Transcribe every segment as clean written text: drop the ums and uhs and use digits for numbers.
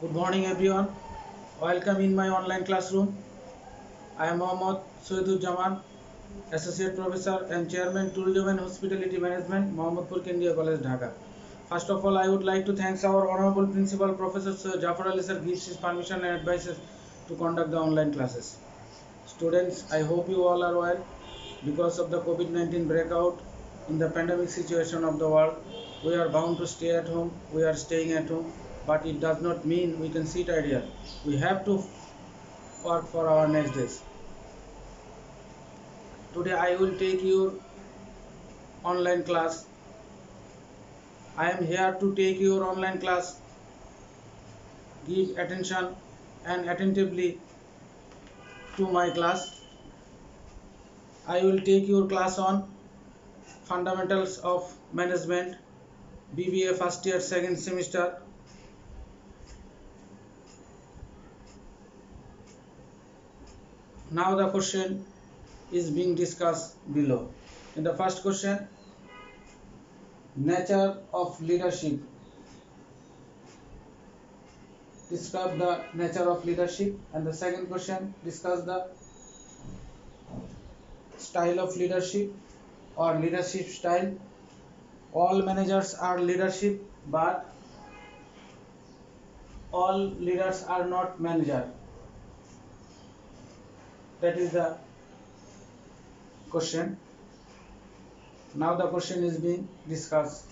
Good morning everyone. Welcome in my online classroom. I am Mohammad Soidujaman, Associate Professor and Chairman Tourism and Hospitality Management, Mohammadpur Kendiya College, Dhaka. First of all, I would like to thank our Honorable Principal Professor Sir Jafar Ali sir gives his permission and advices to conduct the online classes. Students, I hope you all are well. Because of the COVID-19 breakout in the pandemic situation of the world, we are bound to stay at home. We are staying at home, but it does not mean we can sit idle. We have to work for our next days. Today I will take your online class. I am here to take your online class. Give attention and attentively to my class. I will take your class on fundamentals of management, BBA first year second semester. Now the question is being discussed below. In the first question, nature of leadership. Describe the nature of leadership. And the second question, discuss the style of leadership or leadership style. All managers are leadership, but all leaders are not manager. That is the question. Now the question is being discussed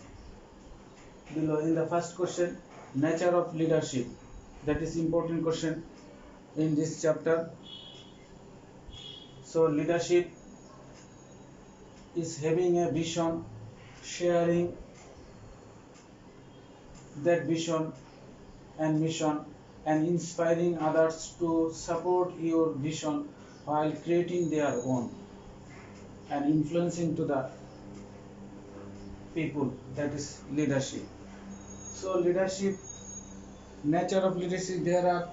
below. In the first question, nature of leadership. That is important question in this chapter. So leadership is having a vision, sharing that vision and mission, and inspiring others to support your vision while creating their own, and influencing to the people. That is leadership. So leadership, nature of leadership, there are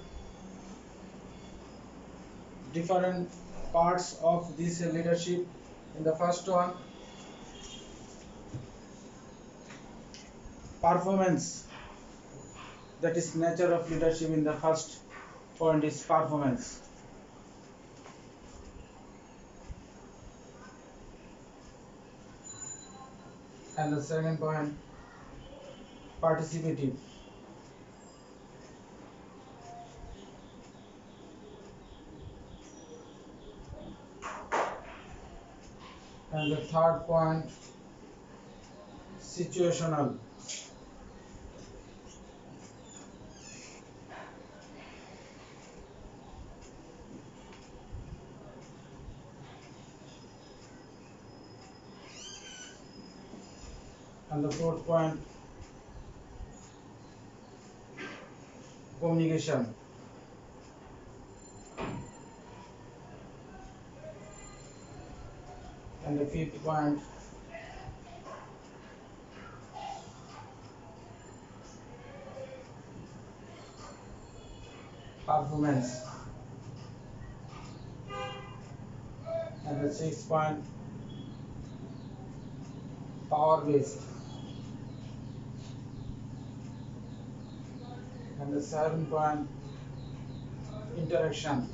different parts of this leadership. In the first one, performance. That is nature of leadership. In the first point is performance. And the second point, participative. And the third point, situational. And the fourth point, communication. And the fifth point, performance. And the sixth point, power based. And the seventh point, interaction.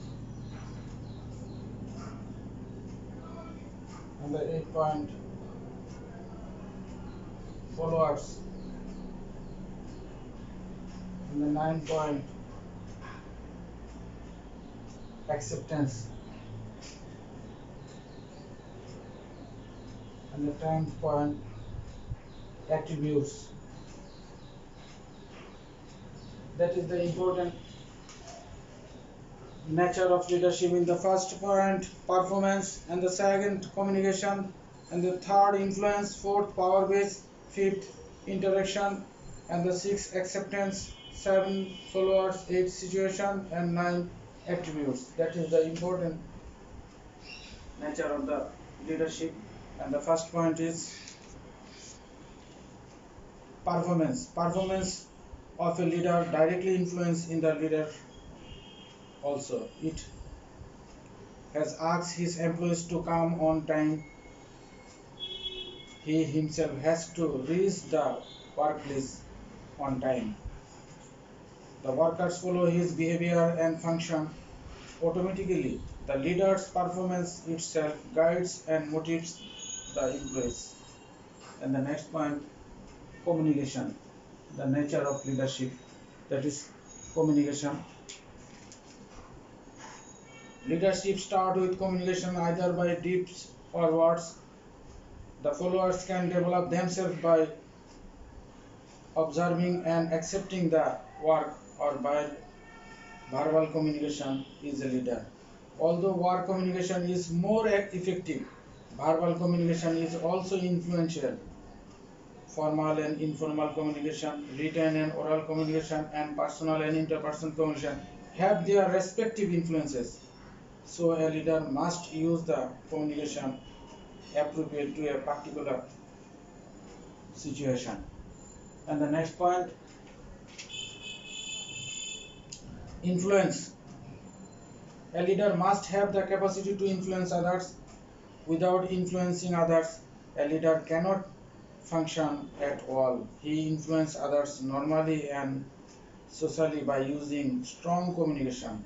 And the eighth point, followers. And the ninth point, acceptance. And the 10th point, attributes. That is the important nature of leadership. In the first point, performance, and the second, communication, and the third, influence, fourth, power base, fifth, interaction, and the sixth, acceptance, seven, followers, eight, situation, and nine, attributes. That is the important nature of the leadership. And the first point is performance. Performance of a leader directly influence in the leader also. It has asked his employees to come on time. He himself has to reach the workplace on time. The workers follow his behavior and function automatically. The leader's performance itself guides and motivates the employees. And the next point, communication, the nature of leadership, that is communication. Leadership starts with communication either by deeds or words. The followers can develop themselves by observing and accepting the work, or by verbal communication is a leader. Although word communication is more effective, verbal communication is also influential. Formal and informal communication, written and oral communication, and personal and interpersonal communication have their respective influences. So a leader must use the communication appropriate to a particular situation. And the next point, influence. A leader must have the capacity to influence others. Without influencing others, a leader cannot function at all. He influences others normally and socially by using strong communication.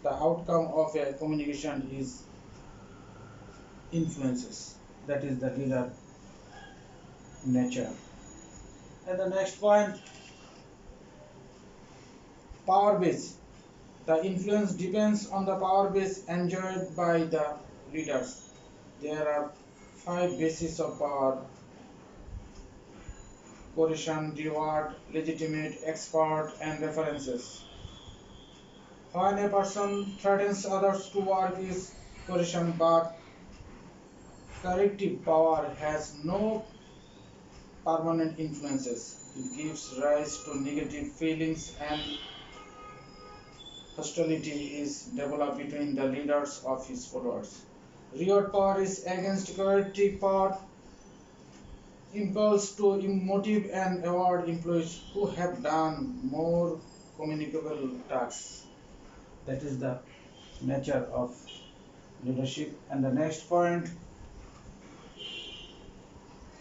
The outcome of a communication is influences. That is the leader nature. And the next point, power base. The influence depends on the power base enjoyed by the leaders. There are 5 bases of power: coercion, reward, legitimate, expert, and references. When a person threatens others to work is coercion, but corrective power has no permanent influences. It gives rise to negative feelings, and hostility is developed between the leaders of his followers. Reward power is against corrective power, impulse to motive and award employees who have done more communicable tasks. That is the nature of leadership. And the next point,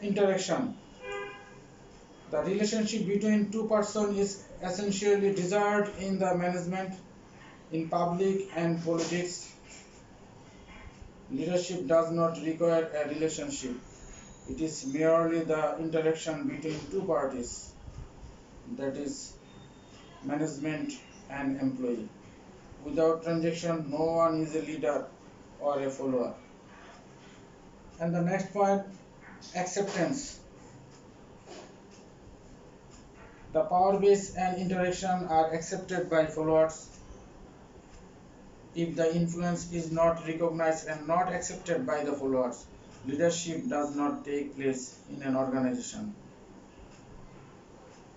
interaction. The relationship between two persons is essentially desired in the management, in public and politics. Leadership does not require a relationship. It is merely the interaction between two parties, that is management and employee. Without transaction, no one is a leader or a follower. And the next point, acceptance. The power base and interaction are accepted by followers. If the influence is not recognized and not accepted by the followers, leadership does not take place in an organization.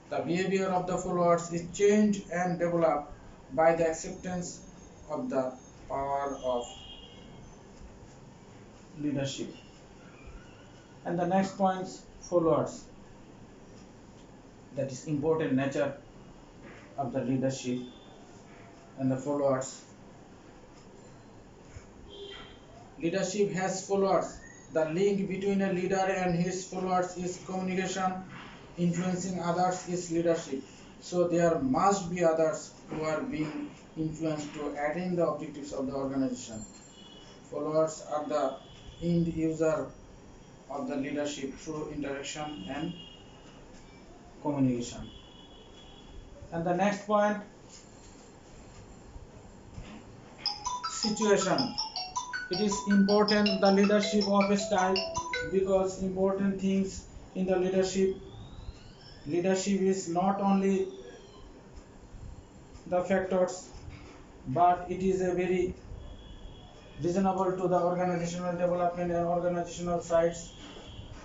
The behavior of the followers is changed and developed by the acceptance of the power of leadership. And the next point, followers. That is important nature of the leadership and the followers. Leadership has followers. The link between a leader and his followers is communication. Influencing others is leadership. So there must be others who are being influenced to attain the objectives of the organization. Followers are the end user of the leadership through interaction and communication. And the next point, situation. It is important the leadership of a style, because important things in the leadership is not only the factors, but it is a very reasonable to the organizational development and organizational sides.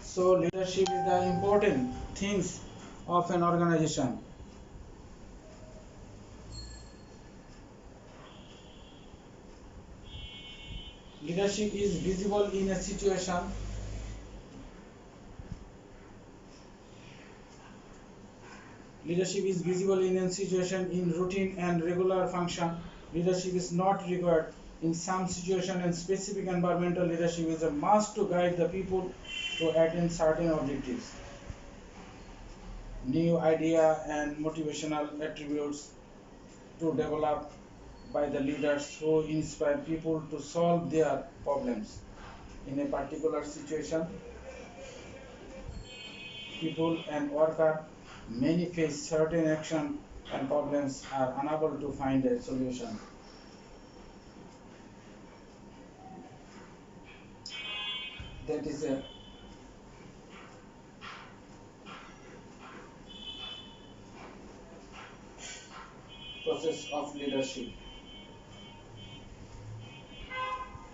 So leadership is the important things of an organization. Leadership is visible in a situation. Leadership is visible in a situation in routine and regular function. Leadership is not required in some situation, and specific environmental leadership is a must to guide the people to attain certain objectives. new idea and motivational attributes to develop by the leaders who inspire people to solve their problems. In a particular situation, people and worker many face certain action and problems are unable to find a solution. That is a process of leadership.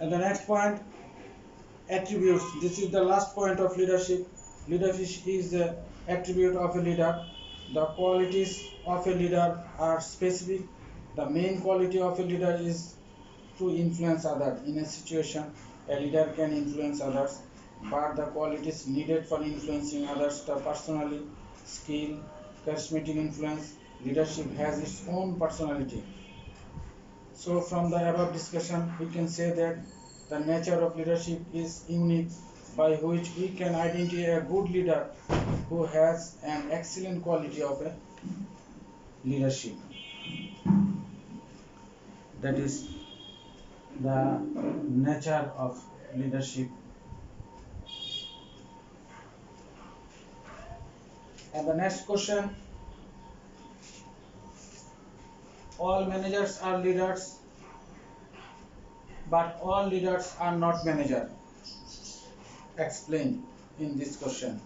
And the next point, attributes. This is the last point of leadership. Leadership is the attribute of a leader. The qualities of a leader are specific. The main quality of a leader is to influence others. In a situation, a leader can influence others, but the qualities needed for influencing others are personally, skill, charismatic influence. Leadership has its own personality. So from the above discussion, we can say that the nature of leadership is unique, by which we can identify a good leader who has an excellent quality of a leadership. That is the nature of leadership. And the next question, all managers are leaders, but all leaders are not managers. Explain in this question.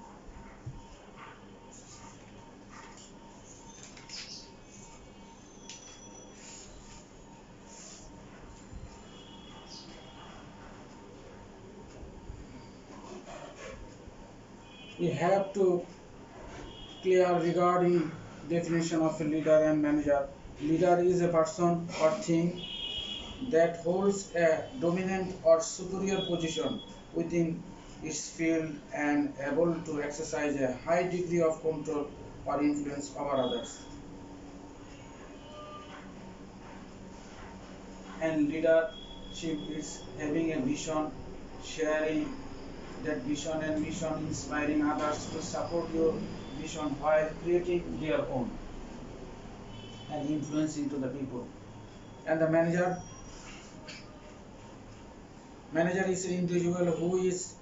We have to clear regarding definition of a leader and manager. Leader is a person or thing that holds a dominant or superior position within its field and able to exercise a high degree of control or influence over others. And leadership is having a vision, sharing that vision and mission, inspiring others to support your vision while creating their own and influencing to the people. And the manager is an individual who is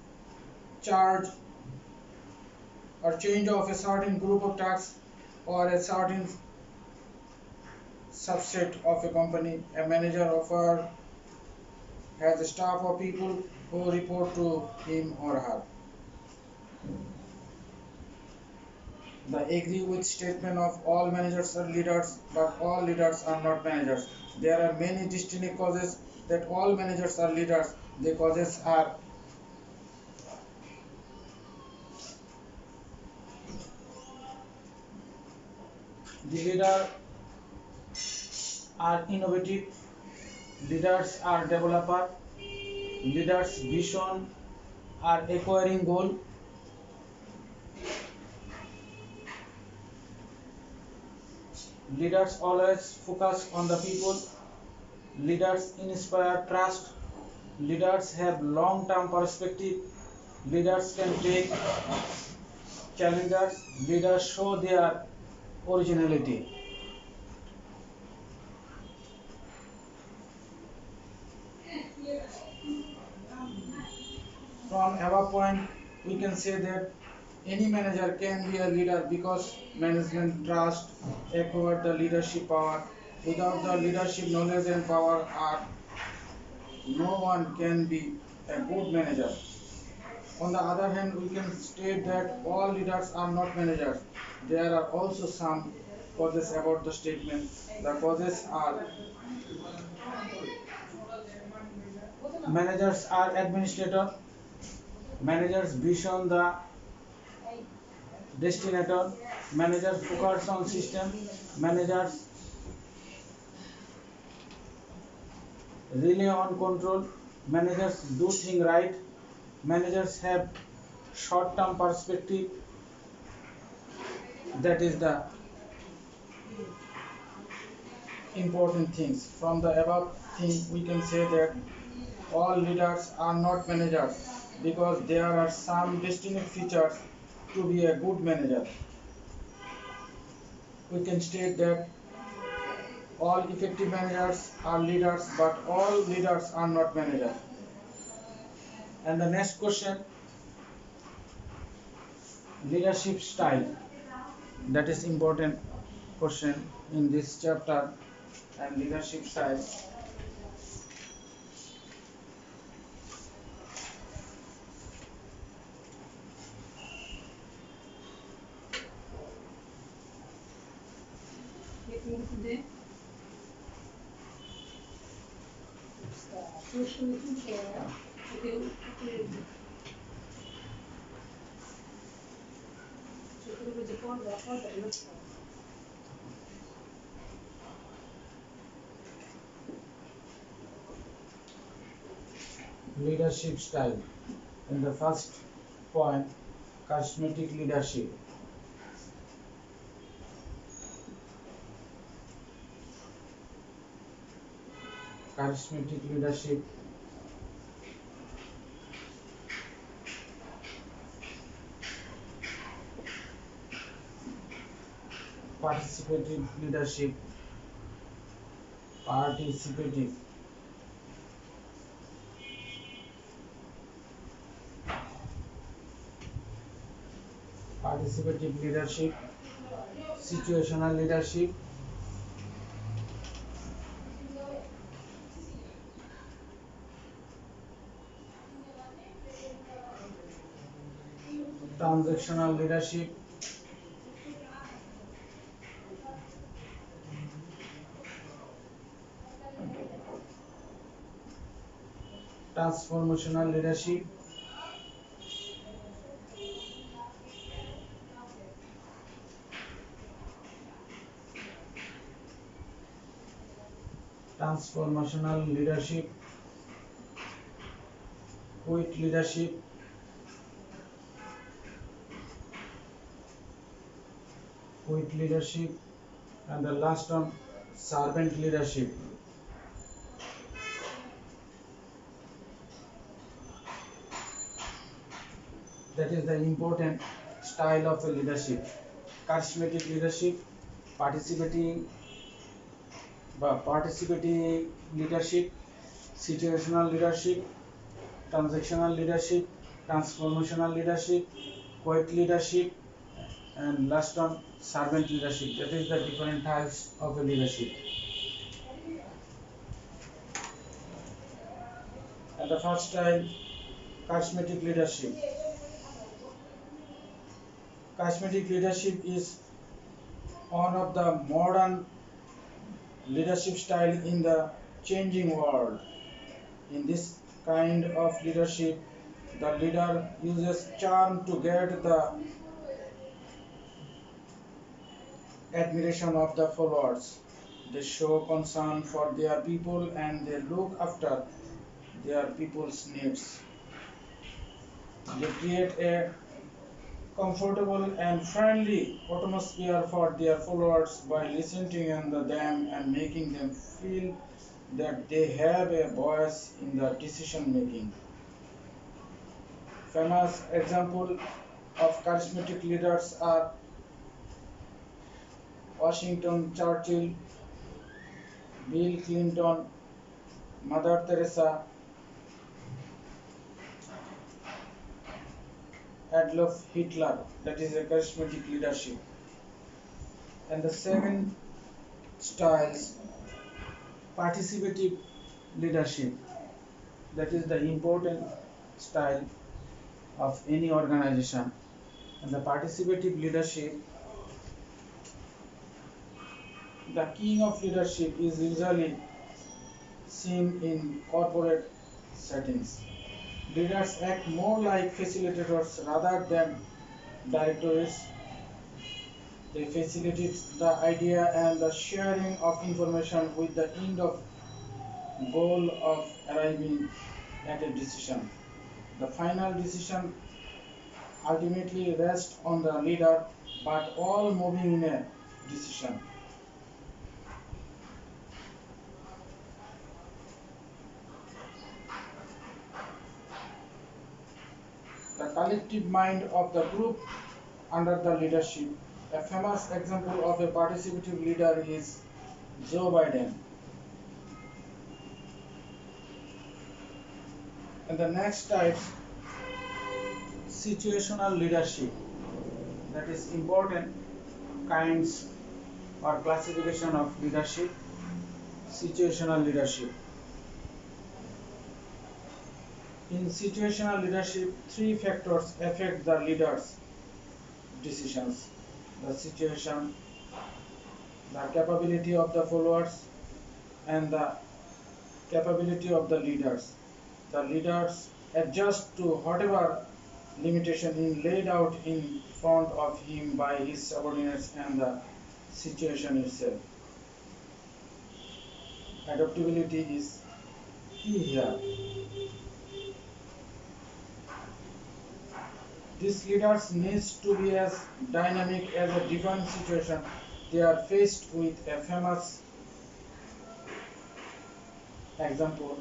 charged or change of a certain group of tasks or a certain subset of a company. A manager has a staff of people who report to him or her. The agree with statement of all managers are leaders, but all leaders are not managers. There are many distinct causes that all managers are leaders. The causes are the leader are innovative, leaders are developer, leaders vision are acquiring goal, leaders always focus on the people, leaders inspire trust, leaders have long-term perspective, leaders can take challenges, leaders show their originality. From above point, we can say that any manager can be a leader because management trust acquire the leadership power. Without the leadership knowledge and power, no one can be a good manager. On the other hand, we can state that all leaders are not managers. There are also some causes about the statement. The causes are managers are administrator, managers vision the destinator, managers focus on system, managers rely on control, managers do things right, managers have short-term perspective. That is the important things. From the above thing, we can say that all leaders are not managers because there are some distinct features to be a good manager. we can state that all effective managers are leaders, but all leaders are not managers. And the next question, leadership style. That is important question in this chapter. And leadership style. Leadership style. In the first point, charismatic leadership. Charismatic leadership. Participative leadership. Participative. Participative leadership. Situational leadership. Transactional leadership. Transformational leadership. Transformational leadership. Quit leadership. Quit leadership. And the last one, servant leadership. That is the important style of a leadership. Charismatic leadership, participating leadership, situational leadership, transactional leadership, transformational leadership, quiet leadership, and last one, servant leadership. That is the different types of a leadership. And the first style, charismatic leadership. Charismatic leadership is one of the modern leadership style in the changing world. In this kind of leadership, the leader uses charm to get the admiration of the followers. They show concern for their people and they look after their people's needs. They create a comfortable and friendly atmosphere for their followers by listening to them and making them feel that they have a voice in the decision making. Famous example of charismatic leaders are Washington Churchill, Bill Clinton, Mother Teresa, Adolf Hitler. That is a charismatic leadership. And the second styles, participative leadership. That is the important style of any organization. And the participative leadership, the king of leadership is usually seen in corporate settings. Leaders act more like facilitators rather than directors. They facilitate the idea and the sharing of information with the end of goal of arriving at a decision. The final decision ultimately rests on the leader, but all moving in a decision. The collective mind of the group under the leadership. A famous example of a participative leader is Joe Biden. And the next type, situational leadership. That is important kinds or classification of leadership. Situational leadership. In situational leadership, three factors affect the leader's decisions: the situation, the capability of the followers, and the capability of the leaders. The leaders adjust to whatever limitation is laid out in front of him by his subordinates and the situation itself. Adaptability is key here. These leaders need to be as dynamic as a given situation they are faced with. A famous example,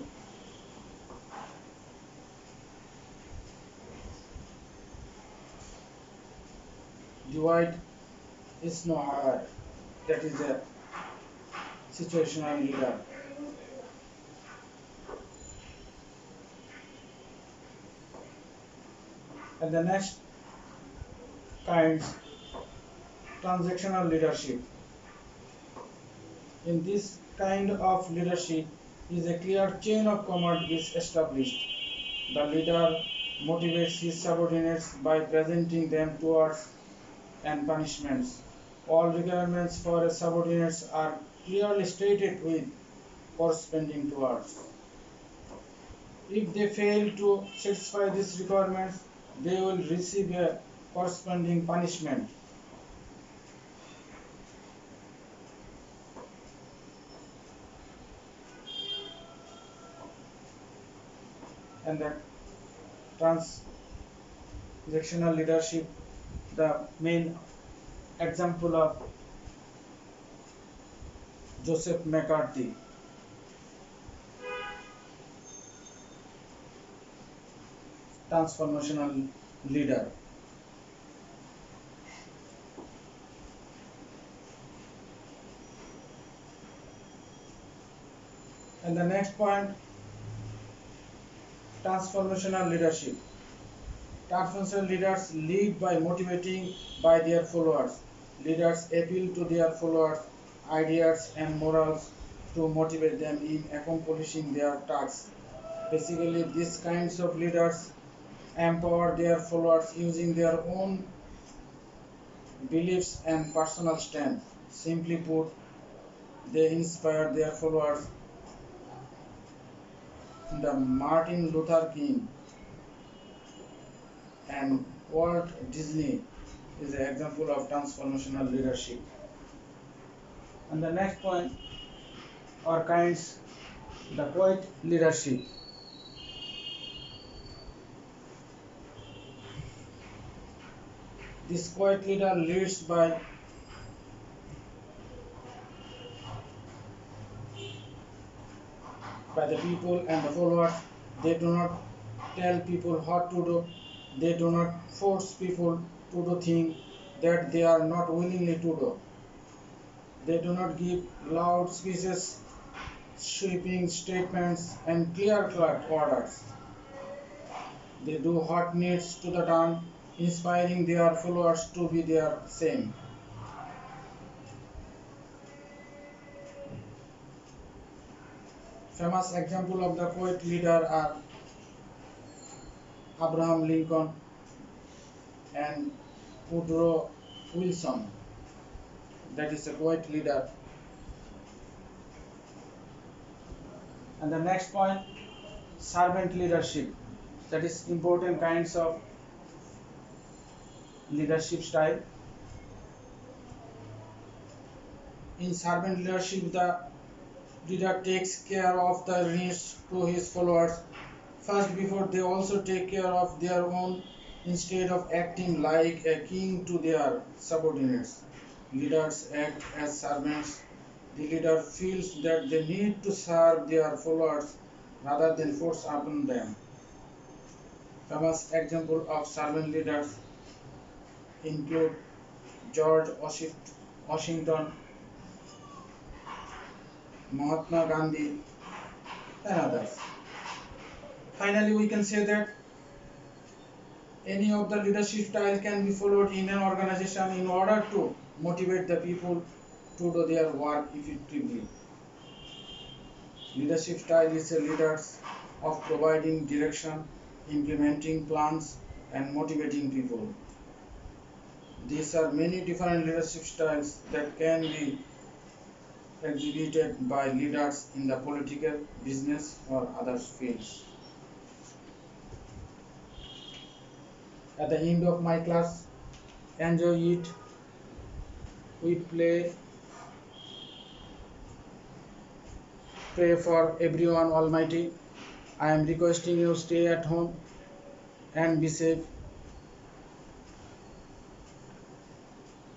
Dwight Eisenhower, that is a situational leader. And the next kind, transactional leadership. In this kind of leadership is a clear chain of command is established. The leader motivates his subordinates by presenting them towards and punishments. All requirements for a subordinates are clearly stated with corresponding towards. If they fail to satisfy these requirements, they will receive a corresponding punishment. And the transactional leadership, the main example of Joseph McCarthy. Transformational leader. And the next point, transformational leadership. Transformational leaders lead by motivating by their followers. Leaders appeal to their followers' ideas and morals to motivate them in accomplishing their tasks. Basically, these kinds of leaders empower their followers using their own beliefs and personal strength. Simply put, they inspire their followers. The Martin Luther King and Walt Disney is an example of transformational leadership. And the next point are kinds, the quiet leadership. This quiet leader leads by the people and the followers. They do not tell people what to do. They do not force people to do things that they are not willingly to do. They do not give loud speeches, sweeping statements, and clear-cut orders. They do what needs to be done, inspiring their followers to be their same. Famous example of the quiet leader are Abraham Lincoln and Woodrow Wilson. That is a quiet leader. And the next point, servant leadership. That is important kinds of leadership style. In servant leadership, the leader takes care of the needs to his followers first before they also take care of their own, instead of acting like a king to their subordinates. Leaders act as servants. The leader feels that they need to serve their followers rather than force upon them. Famous example of servant leaders include George Washington, Mahatma Gandhi, and others. Finally, we can say that any of the leadership style can be followed in an organization in order to motivate the people to do their work effectively. Leadership style is a leaders of providing direction, implementing plans, and motivating people. These are many different leadership styles that can be exhibited by leaders in the political, business, or other fields. At the end of my class, enjoy it. We pray for everyone Almighty. I am requesting you stay at home and be safe.